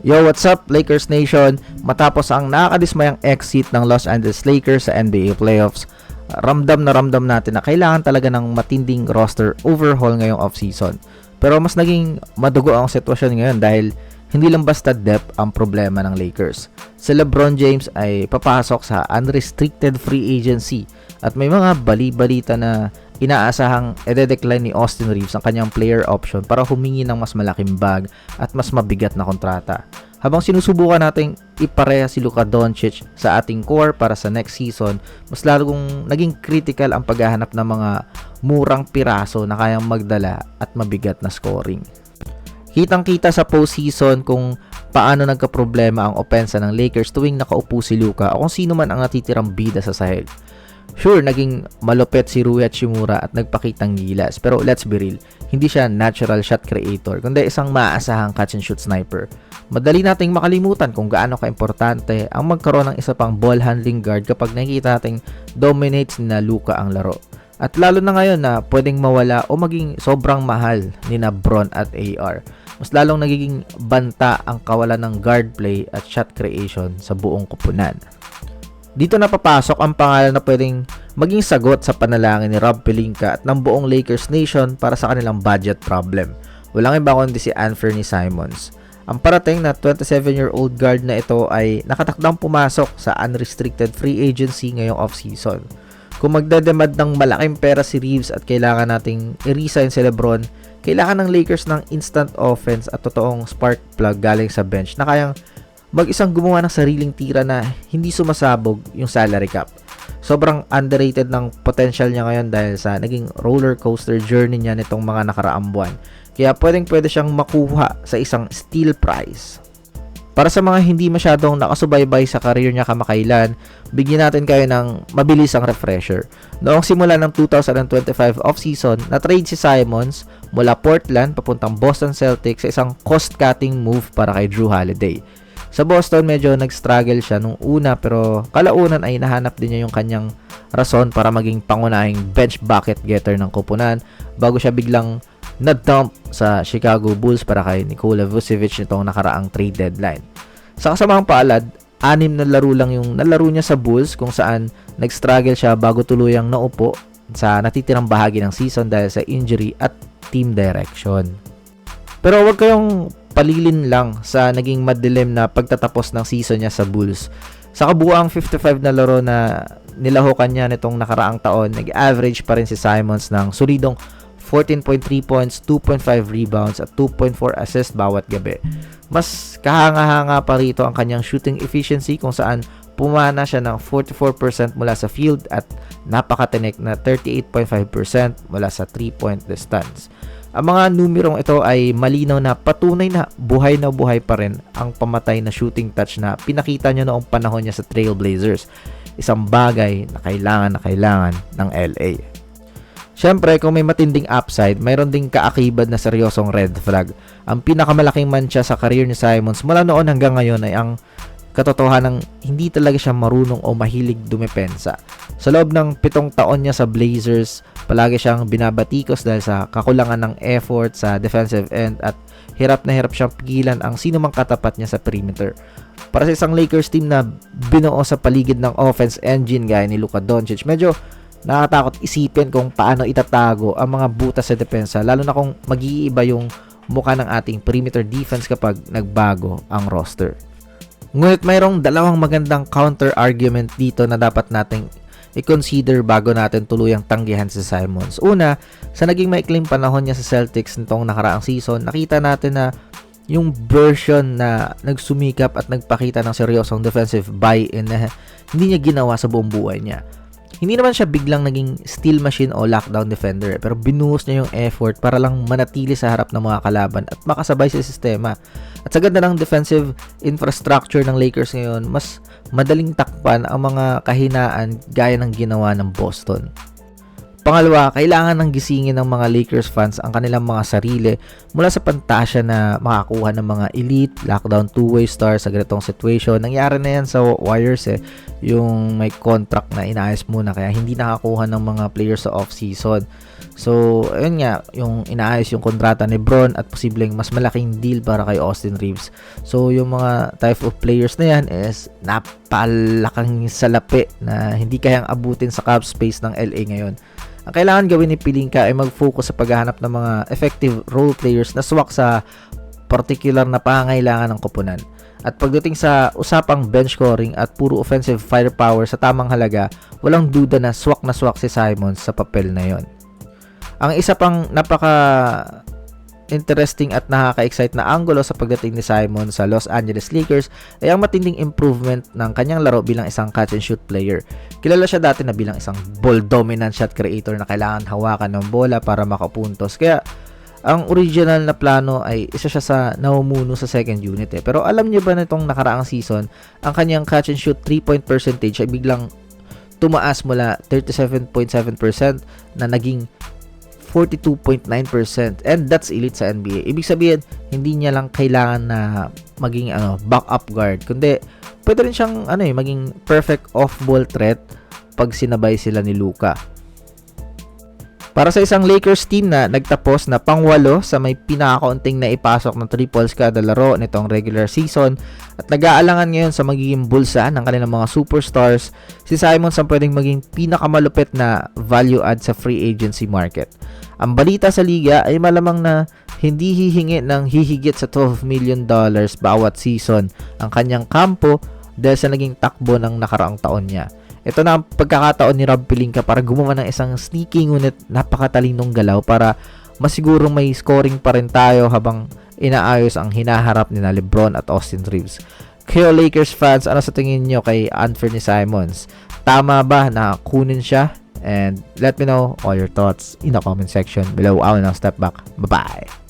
Yo, what's up, Lakers Nation? Matapos ang nakakadismayang exit ng Los Angeles Lakers sa NBA playoffs, ramdam natin na kailangan talaga ng matinding roster overhaul ngayong offseason. Pero mas naging madugo ang sitwasyon ngayon dahil hindi lang basta depth ang problema ng Lakers. Si LeBron James ay papasok sa unrestricted free agency at may mga bali-balita na inaasahang ede-decline ni Austin Reeves ang kanyang player option para humingi ng mas malaking bag at mas mabigat na kontrata. Habang sinusubukan nating ipareha si Luka Doncic sa ating core para sa next season, mas lalong naging critical ang paghahanap ng mga murang piraso na kayang magdala at mabigat na scoring. Kitang-kita sa postseason kung paano nagka-problema ang opensa ng Lakers tuwing nakaupo si Luka o kung sino man ang natitirang bida sa sahig. Sure, naging malupit si Rui Hachimura at nagpakitang gilas, pero let's be real, hindi siya natural shot creator, kundi isang maaasahang catch and shoot sniper. Madali nating makalimutan kung gaano ka-importante ang magkaroon ng isa pang ball handling guard kapag nakikita nating dominates ni Luka ang laro. At lalo na ngayon na pwedeng mawala o maging sobrang mahal ni Bron at AR. Mas lalong nagiging banta ang kawalan ng guard play at shot creation sa buong koponan. Dito na papasok ang pangalan na pwedeng maging sagot sa panalangin ni Rob Pelinka at ng buong Lakers Nation para sa kanilang budget problem. Walang iba kundi si Anthony Simons. Ang parating na 27-year-old guard na ito ay nakatakdang pumasok sa unrestricted free agency ngayong offseason. Kung magdademand ng malaking pera si Reeves at kailangan nating i-resign si LeBron, kailangan ng Lakers ng instant offense at totoong spark plug galing sa bench na kayang mag-isang gumawa ng sariling tira na hindi sumasabog yung salary cap. Sobrang underrated ng potential niya ngayon dahil sa naging roller coaster journey niya nitong mga nakaraang buwan. Kaya pwede siyang makuha sa isang steal price. Para sa mga hindi masyadong nakasubaybay sa career niya kamakailan, bigyan natin kayo ng mabilisang refresher. Noong simula ng 2025 offseason, na-trade si Simons mula Portland papuntang Boston Celtics sa isang cost-cutting move para kay Jrue Holiday. Sa Boston, medyo nag-struggle siya nung una pero kalaunan ay nahanap din niya yung kanyang rason para maging pangunahing bench bucket getter ng koponan bago siya biglang na-dump sa Chicago Bulls para kay Nikola Vucevic nitong nakaraang trade deadline. Sa kasamang palad, 6 na laro lang yung nalaro niya sa Bulls kung saan nag-struggle siya bago tuluyang naupo sa natitirang bahagi ng season dahil sa injury at team direction. Pero wag kayong palilin lang sa naging madilim na pagtatapos ng season niya sa Bulls. Sa kabuuang 55 na laro na nilahukan niya nitong nakaraang taon, nag-average pa rin si Simons ng solidong 14.3 points, 2.5 rebounds at 2.4 assists bawat gabi. Mas kahanga-hanga pa rito ang kanyang shooting efficiency kung saan pumana siya ng 44% mula sa field at napakatinik na 38.5% mula sa 3-point distance. Ang mga numerong ito ay malinaw na patunay na buhay pa rin ang pamatay na shooting touch na pinakita niya noong panahon niya sa Trailblazers. Isang bagay na kailangan ng LA. Siyempre, kung may matinding upside, mayroon ding kaakibad na seryosong red flag. Ang pinakamalaking mancha sa career ni Simons mula noon hanggang ngayon ay ang katotohanan ng hindi talaga siya marunong o mahilig dumepensa. Sa loob ng 7 taon niya sa Blazers, palagi siyang binabatikos dahil sa kakulangan ng effort sa defensive end at hirap na hirap siyang pigilan ang sino mang katapat niya sa perimeter. Para sa isang Lakers team na binuo sa paligid ng offense engine gaya ni Luka Doncic, medyo nakakatakot isipin kung paano itatago ang mga butas sa depensa, lalo na kung mag-iiba yung mukha ng ating perimeter defense kapag nagbago ang roster. Ngunit mayroong dalawang magandang counter-argument dito na dapat nating i-consider bago natin tuluyang tanggihan si Simons. Una, sa naging maikling panahon niya sa Celtics nitong nakaraang season, nakita natin na yung version na nagsumikap at nagpakita ng seryosong defensive buy-in na hindi niya ginawa sa buong buhay niya. Hindi naman siya biglang naging steal machine o lockdown defender pero binuhos niya yung effort para lang manatili sa harap ng mga kalaban at makasabay sa sistema. At sa ganda ng defensive infrastructure ng Lakers ngayon, mas madaling takpan ang mga kahinaan gaya ng ginawa ng Boston. Pangalawa, kailangan ng gisingin ng mga Lakers fans ang kanilang mga sarili mula sa pantasya na makakuha ng mga elite, lockdown two-way stars sa ganitong situation. Nangyari na yan sa Warriors yung may contract na inaayos muna kaya hindi nakakuha ng mga players sa off-season. So, ayun nga, yung inaayos yung kontrata ni Bron at posibleng mas malaking deal para kay Austin Reeves. So, yung mga type of players na yan is napalakang salapi na hindi kayang abutin sa cap space ng LA ngayon. Ang kailangan gawin ni Pelinka ay mag-focus sa paghahanap ng mga effective role players na swak sa particular na pangangailangan ng koponan. At pagdating sa usapang bench scoring at puro offensive firepower sa tamang halaga, walang duda na swak si Simons sa papel na yon. Ang isa pang interesting at nakaka-excite na angulo sa pagdating ni Simons sa Los Angeles Lakers ay ang matinding improvement ng kanyang laro bilang isang catch and shoot player. Kilala siya dati na bilang isang ball dominant shot creator na kailangan hawakan ng bola para makapuntos. Kaya ang original na plano ay isa siya sa namumuno sa second unit Pero alam niyo ba na itong nakaraang season, ang kanyang catch and shoot 3-point percentage ay biglang tumaas mula 37.7% na naging 42.9%, and that's elite sa NBA. Ibig sabihin, hindi niya lang kailangan na maging backup guard, kundi pwede rin siyang maging perfect off-ball threat pag sinabay sila ni Luka. Para sa isang Lakers team na nagtapos na pang-8 sa may pinakakaunting na ipasok ng triples kada laro nitong regular season at nag-aalangan ngayon sa magiging bulsa ng kanilang mga superstars, si Simons ang pwedeng maging pinakamalupit na value add sa free agency market. Ang balita sa liga ay malamang na hindi hihingi ng hihigit sa $12 million bawat season ang kanyang kampo dahil sa naging takbo ng nakaraang taon niya. Ito na ang pagkakataon ni Rob Pelinka para gumawa ng isang sneaky ngunit napakatalinong galaw para masigurong may scoring pa rin tayo habang inaayos ang hinaharap ni LeBron at Austin Reeves. Kayo Lakers fans, ano sa tingin nyo kay Anthony Simons? Tama ba na kunin siya? And let me know all your thoughts in the comment section below. I will now step back. Bye-bye!